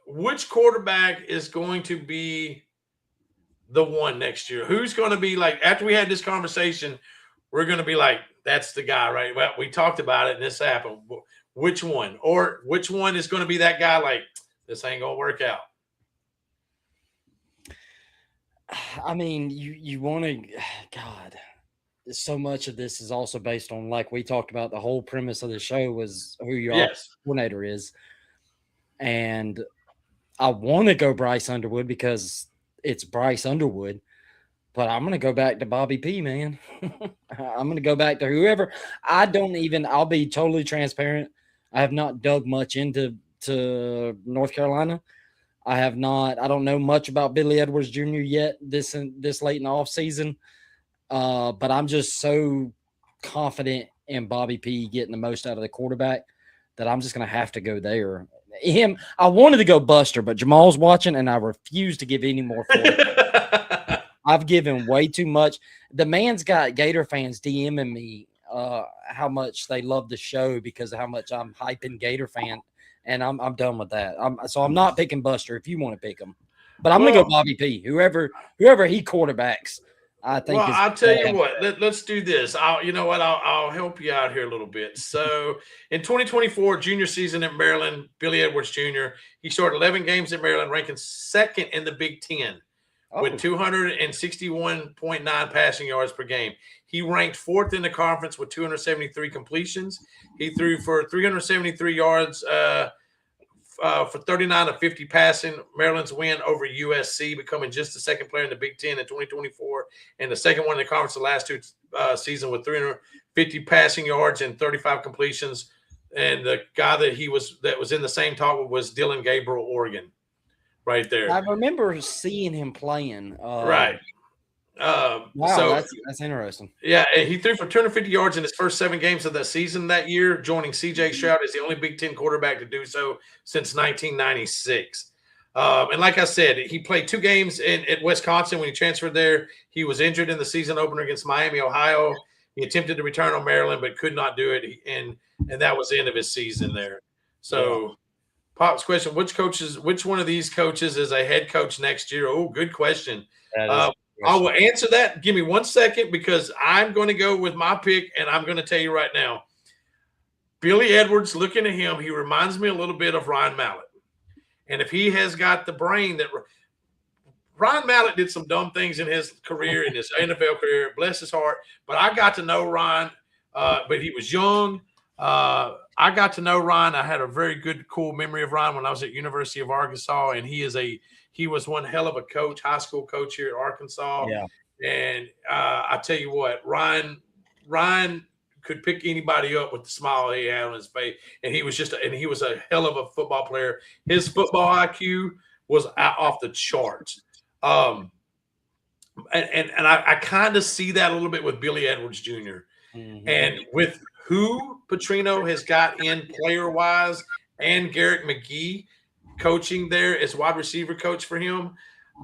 which quarterback is going to be the one next year? Who's going to be like, after we had this conversation, we're going to be like, that's the guy, right? Well, we talked about it and this happened. Which one? Or which one is going to be that guy like, this ain't going to work out? I mean, you want to, God, so much of this is also based on, like we talked about, the whole premise of the show was who your coordinator is. And I want to go Bryce Underwood because it's Bryce Underwood, but I'm going to go back to Bobby P, man. I'm going to go back to whoever. I'll be totally transparent. I have not dug much into North Carolina. I don't know much about Billy Edwards Jr. yet this late in the offseason. But I'm just so confident in Bobby P getting the most out of the quarterback that I'm just going to have to go there. I wanted to go Buster, but Jamal's watching, and I refuse to give any more for it. I've given way too much. The man's got Gator fans DMing me how much they love the show because of how much I'm hyping Gator fan, and I'm done with that. So I'm not picking Buster if you want to pick him, but I'm going to go Bobby P. Whoever he quarterbacks, I think. Well, I'll tell you what. Let's do this. I'll help you out here a little bit. So, in 2024 junior season at Maryland, Billy Edwards Jr. He started 11 games at Maryland, ranking second in the Big Ten. with 261.9 passing yards per game. He ranked 4th in the conference with 273 completions. He threw for 373 yards for 39 of 50 passing. Maryland's win over USC, becoming just the second player in the Big Ten in 2024, and the second one in the conference the last two seasons with 350 passing yards and 35 completions. And the guy that was in the same talk was Dylan Gabriel, Oregon, right there. I remember seeing him playing. Right. Wow, so that's interesting. Yeah, and he threw for 250 yards in his first 7 games of the season that year, joining C.J. Stroud as the only Big Ten quarterback to do so since 1996. And like I said, he played 2 games at Wisconsin when he transferred there. He was injured in the season opener against Miami, Ohio. He attempted to return on Maryland, but could not do it, and that was the end of his season there. So, Pop's question: which one of these coaches is a head coach next year? Oh, good question. I will answer that. Give me 1 second because I'm going to go with my pick, and I'm going to tell you right now. Billy Edwards, looking at him, he reminds me a little bit of Ryan Mallett. And if he has got the brain that Ryan Mallett did some dumb things in his career, in his NFL career, bless his heart. But I got to know Ryan, but he was young. I got to know Ryan. I had a very good, cool memory of Ryan when I was at University of Arkansas, and he was one hell of a coach, high school coach here at Arkansas. Yeah. And I tell you what, Ryan could pick anybody up with the smile he had on his face, and he was a hell of a football player. His football IQ was off the charts. And I kind of see that a little bit with Billy Edwards Jr. Mm-hmm. And with who Petrino has got in player-wise and Garrett McGee coaching there as wide receiver coach for him,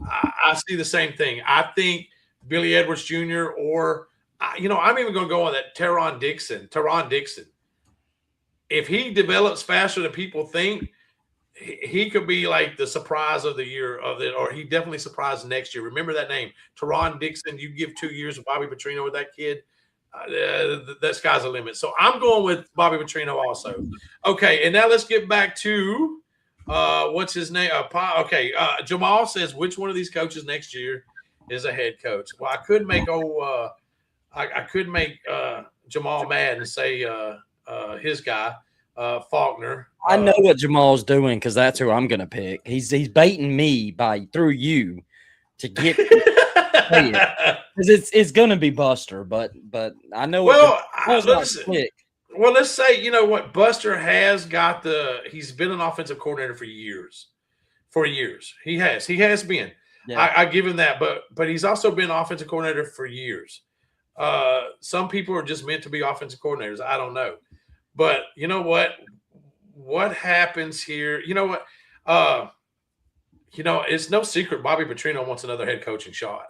I see the same thing. I think Billy Edwards Jr. or, I'm even going to go on that Teron Dixon. If he develops faster than people think, he could be like the surprise of the year of it, or he definitely surprised next year. Remember that name, Teron Dixon. You give 2 years of Bobby Petrino with that kid, that sky's the limit. So I'm going with Bobby Petrino also. Okay, and now let's get back to what's his name? Jamal says, which one of these coaches next year is a head coach? Well, I could make Jamal mad and say his guy, Faulkner. I know what Jamal's doing because that's who I'm going to pick. He's baiting me through you to get because it's going to be Buster, but I know. Well, let's say, you know what, Buster has got he's been an offensive coordinator for years. He has been. Yeah. I give him that, but he's also been offensive coordinator for years. Some people are just meant to be offensive coordinators. I don't know. But you know what? What happens here? You know what? It's no secret Bobby Petrino wants another head coaching shot.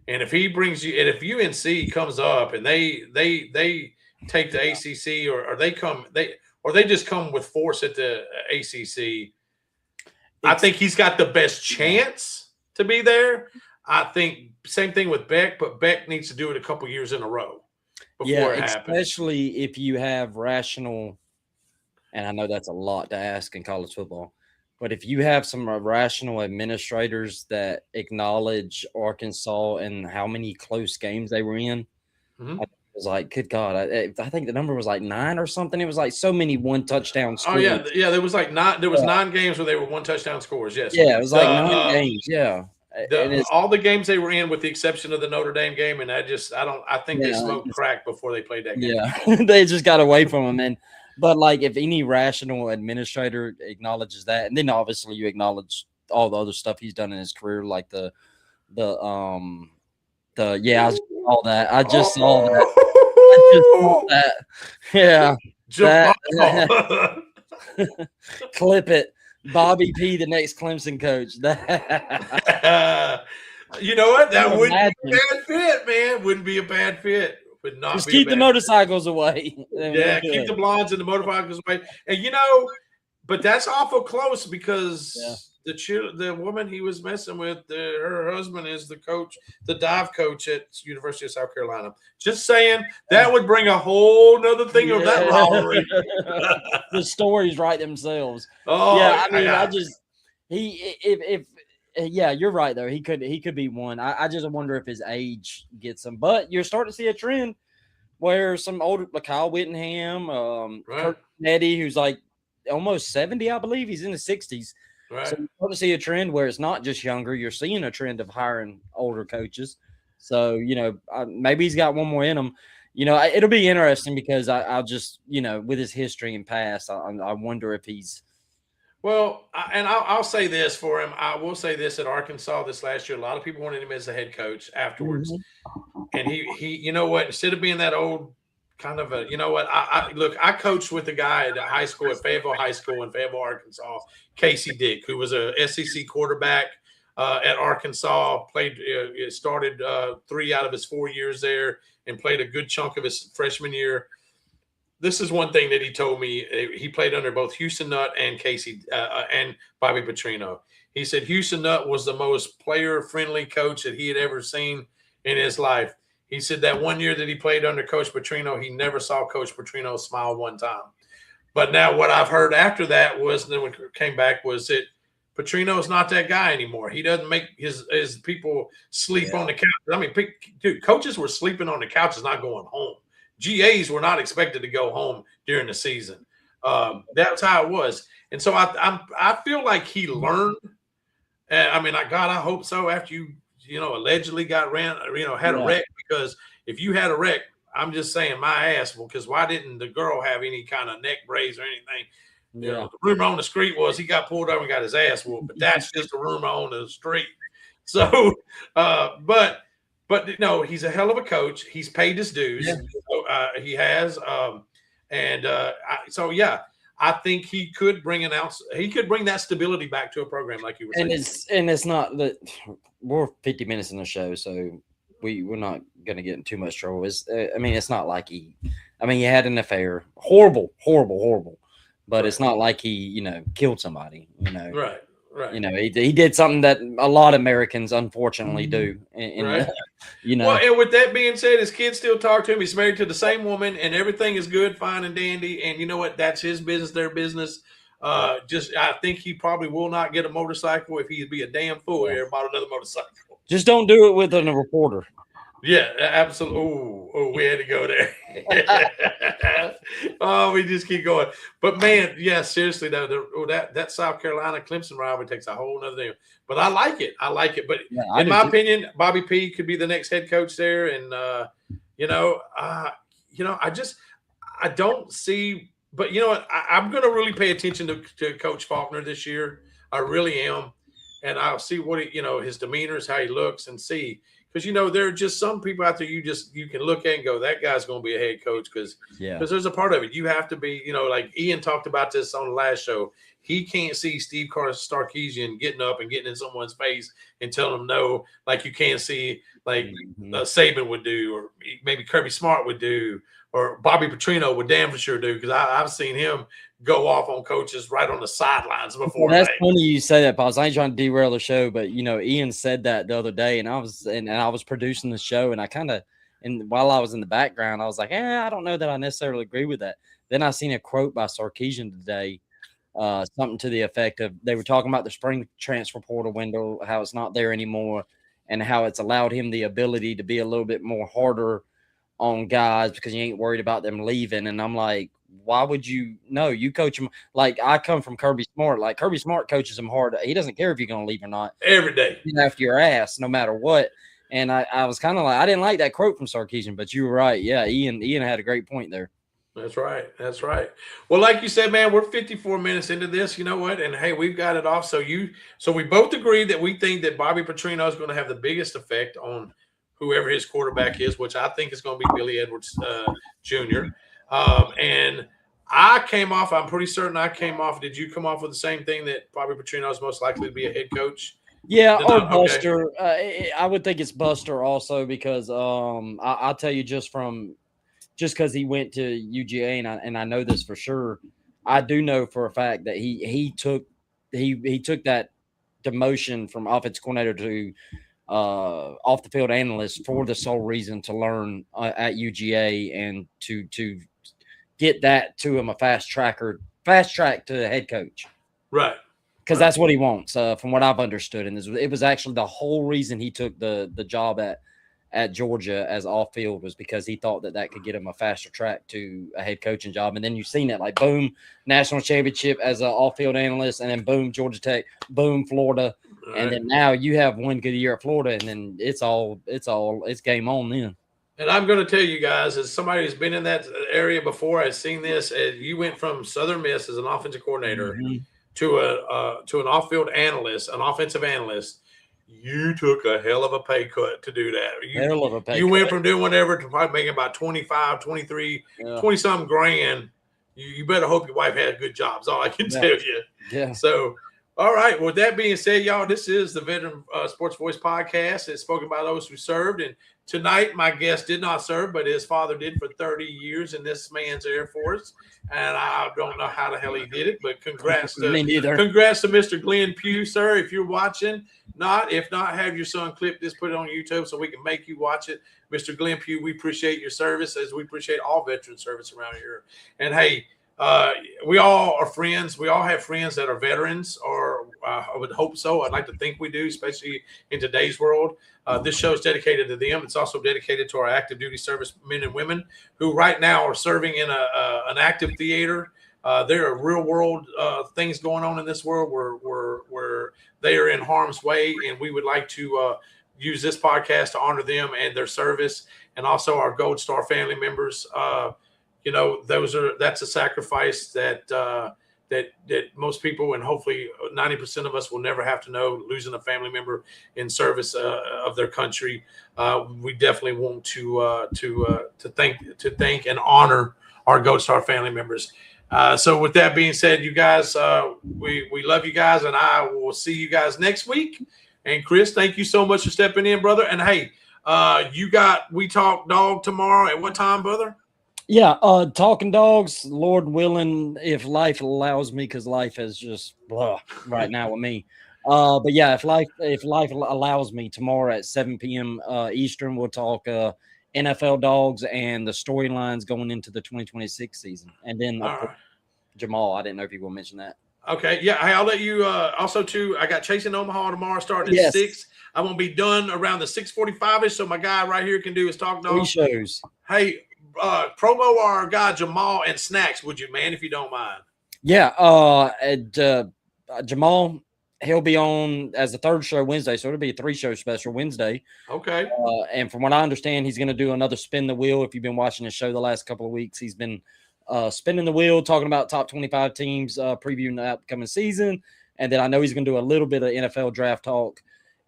And if he brings you, and if UNC comes up and they take the ACC or they just come with force at the ACC, I think he's got the best chance to be there. I think same thing with Beck, but Beck needs to do it a couple years in a row before it happens. Especially if you have rational, and I know that's a lot to ask in college football, but if you have some rational administrators that acknowledge Arkansas and how many close games they were in, I was like, good God, I think the number was like 9 or something. It was like so many 1-touchdown scores. Oh yeah, there was like 9. There was 9 games where they were 1-touchdown scores. Yes. Yeah, it was like 9 games. Yeah. All the games they were in, with the exception of the Notre Dame game, and I think they smoked crack before they played that game. Yeah, they just got away from them. But like, if any rational administrator acknowledges that, and then obviously you acknowledge all the other stuff he's done in his career, like I just saw that. I just saw that. Yeah. Clip it. Bobby P, the next Clemson coach. You know what? That wouldn't be a bad fit, man. Wouldn't be a bad fit. Would not just be keep the motorcycles away. Yeah, keep the blondes and the motorcycles away. And but that's awful close because the woman he was messing with, her husband is the coach, the dive coach at University of South Carolina. Just saying, that would bring a whole nother thing of that rivalry. The stories write themselves. Oh, yeah. I mean, if yeah, you're right though. He could be one. I just wonder if his age gets him. But you're starting to see a trend where some older, like Kyle Whittingham, Right. Kurt Nettie, who's like almost 70, I believe. He's in the 60s. So Right. you're starting to see a trend where it's not just younger. You're seeing a trend of hiring older coaches. So, maybe he's got one more in him. It'll be interesting because I'll just, with his history and past, I wonder if he's. Well, I'll say this for him. I will say this at Arkansas this last year. A lot of people wanted him as the head coach afterwards. And he, you know what? Instead of being that old kind of a, you know what? Look. I coached with a guy at high school at Fayetteville High School in Fayetteville, Arkansas, Casey Dick, who was a SEC quarterback at Arkansas. Started 3 out of his 4 years there, and played a good chunk of his freshman year. This is one thing that he told me. He played under both Houston Nutt and and Bobby Petrino. He said Houston Nutt was the most player-friendly coach that he had ever seen in his life. He said that one year that he played under Coach Petrino, he never saw Coach Petrino smile one time. But now what I've heard after that was, then when it came back, was that Petrino is not that guy anymore. He doesn't make his people sleep on the couch. I mean, dude, coaches were sleeping on the couches, not going home. GAs were not expected to go home during the season. That's how it was. And so I feel like he learned. I mean, I hope so. After you allegedly got had a wreck, because if you had a wreck, I'm just saying my ass. Well, because why didn't the girl have any kind of neck brace or anything? Yeah. The rumor on the street was he got pulled over and got his ass whooped, but that's just a rumor on the street. So, but no, he's a hell of a coach. He's paid his dues. Yeah. He has, so yeah, I think he could bring that stability back to a program, like you were saying. And it's not that we're 50 minutes in the show, so we're not going to get in too much trouble. It's not like he had an affair, horrible, but right. It's not like he killed somebody. Right. He did something that a lot of Americans unfortunately do. Right. Well, and with that being said, his kids still talk to him. He's married to the same woman, and everything is good, fine, and dandy. And you know what? That's his business, their business. I think he probably will not get a motorcycle. If he'd be a damn fool, he ever bought another motorcycle. Just don't do it with a reporter. Yeah, absolutely. Oh, we had to go there. We just keep going. But man, yeah, seriously though, that South Carolina Clemson rivalry takes a whole nother thing. But I like it. But in my opinion, Bobby P could be the next head coach there. And I don't see. But you know what? I'm going to really pay attention to Coach Faulkner this year. I really am, and I'll see what his demeanor is, how he looks, and see. Because there are just some people out there you can look at and go, that guy's going to be a head coach, because there's a part of it. You have to be, like Ian talked about this on the last show. He can't see Steve Sarkisian getting up and getting in someone's face and telling them no, like you can't see like Saban would do, or maybe Kirby Smart would do, or Bobby Petrino would damn for sure do, because I've seen him go off on coaches right on the sidelines before. Well, that's funny you say that, Pauls. I ain't trying to derail the show, but Ian said that the other day, and I was producing the show, and I kind of, and while I was in the background, I was like, I don't know that I necessarily agree with that. Then I seen a quote by Sarkisian today, something to the effect of, they were talking about the spring transfer portal window, how it's not there anymore, and how it's allowed him the ability to be a little bit more harder on guys because you ain't worried about them leaving. And I'm like, why would you? No, you coach them. Like, I come from Kirby Smart. Like, Kirby Smart coaches him hard. He doesn't care if you're going to leave or not. Every day. After your ass, no matter what. And I was kind of like, I didn't like that quote from Sarkisian, but you were right. Yeah, Ian had a great point there. That's right. Well, like you said, man, we're 54 minutes into this. You know what? And hey, we've got it off. So we both agree that we think that Bobby Petrino is going to have the biggest effect on whoever his quarterback is, which I think is going to be Billy Edwards Jr. And I'm pretty certain I came off. Did you come off with the same thing, that Bobby Petrino is most likely to be a head coach? Yeah, or Buster. Okay. I would think it's Buster also, because I'll tell you, just because he went to UGA, and I know this for sure. I do know for a fact that he took that demotion from offensive coordinator to off the field analyst for the sole reason to learn at UGA, and to get that to him a fast track to the head coach. Right. because that's what he wants, from what I've understood. And it was actually the whole reason he took the job at Georgia as off field was because he thought that could get him a faster track to a head coaching job. And then you've seen it, like boom, national championship as an off field analyst, and then boom, Georgia Tech, boom, Florida, and then now you have one good year at Florida, and then it's game on then. And I'm going to tell you guys, as somebody who's been in that area before, has seen this. As you went from Southern Miss as an offensive coordinator to an off-field analyst, an offensive analyst. You took a hell of a pay cut to do that. You went from doing whatever to probably making about 25, 23, 20-something grand. You better hope your wife had good jobs. All I can tell you. Yeah. So, all right. Well, with that being said, y'all, this is the Veteran Sports Voice podcast. It's spoken by those who served. And tonight, my guest did not serve, but his father did for 30 years in this man's Air Force. And I don't know how the hell he did it, but congrats to Mr. Glenn Pugh, sir. If you're watching, if not, have your son clip this, put it on YouTube so we can make you watch it. Mr. Glenn Pugh, we appreciate your service, as we appreciate all veteran service around here. And hey, we all are friends. We all have friends that are veterans, or I would hope so. I'd like to think we do, especially in today's world. This show is dedicated to them. It's also dedicated to our active duty service men and women who right now are serving in an active theater. There are real world things going on in this world where they are in harm's way, and we would like to use this podcast to honor them and their service, and also our Gold Star family members. That's a sacrifice that most people, and hopefully 90% of us, will never have to know, losing a family member in service of their country. We definitely want to thank and honor our Gold Star family members. So with that being said, you guys, we love you guys, and I will see you guys next week. And Chris, thank you so much for stepping in, brother. And hey, We Talk Dog tomorrow at what time, brother? Yeah, Talking Dogs, Lord willing, if life allows me, because life is just blah right now with me. But yeah, if life allows me, tomorrow at 7 p.m. Eastern, we'll talk NFL dogs and the storylines going into the 2026 season. And then Jamal, I didn't know if you were going to mention that. Okay, yeah. Hey, I'll let you also too. I got Chasing Omaha tomorrow starting at 6. I'm gonna be done around the 6:45ish, so my guy right here can do his Talk Dogs. 3 shows. Hey, promo our guy Jamal and Snacks, would you, man, if you don't mind? Yeah, Jamal, he'll be on as the 3rd show Wednesday, so it'll be a 3-show special Wednesday. Okay. And from what I understand, he's going to do another Spin the Wheel. If you've been watching the show the last couple of weeks, he's been spinning the wheel, talking about top 25 teams, previewing the upcoming season. And then I know he's going to do a little bit of NFL draft talk.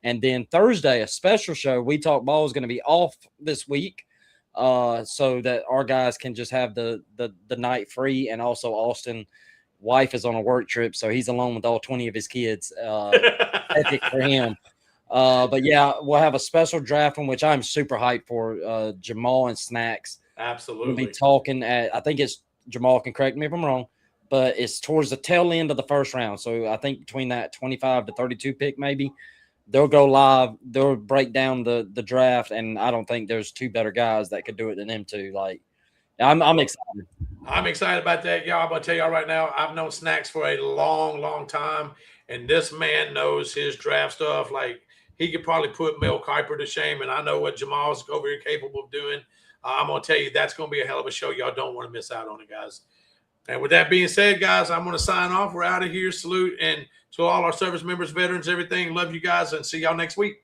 And then Thursday, a special show, We Talk Ball, is going to be off this week, so that our guys can just have the night free. And also Austin, wife is on a work trip, so he's alone with all 20 of his kids. Epic for him. But yeah, we'll have a special draft one, which I'm super hyped for. Jamal and Snacks. Absolutely. We'll be talking I think it's, Jamal can correct me if I'm wrong, but it's towards the tail end of the first round. So I think between that 25 to 32 pick, maybe they'll go live. They'll break down the draft. And I don't think there's 2 better guys that could do it than them 2. Like, I'm excited. I'm excited about that, y'all. I'm going to tell y'all right now, I've known Snacks for a long, long time. And this man knows his draft stuff. Like, he could probably put Mel Kiper to shame. And I know what Jamal's over here capable of doing. I'm going to tell you, that's going to be a hell of a show. Y'all don't want to miss out on it, guys. And with that being said, guys, I'm going to sign off. We're out of here. Salute. And to all our service members, veterans, everything. Love you guys, and see y'all next week.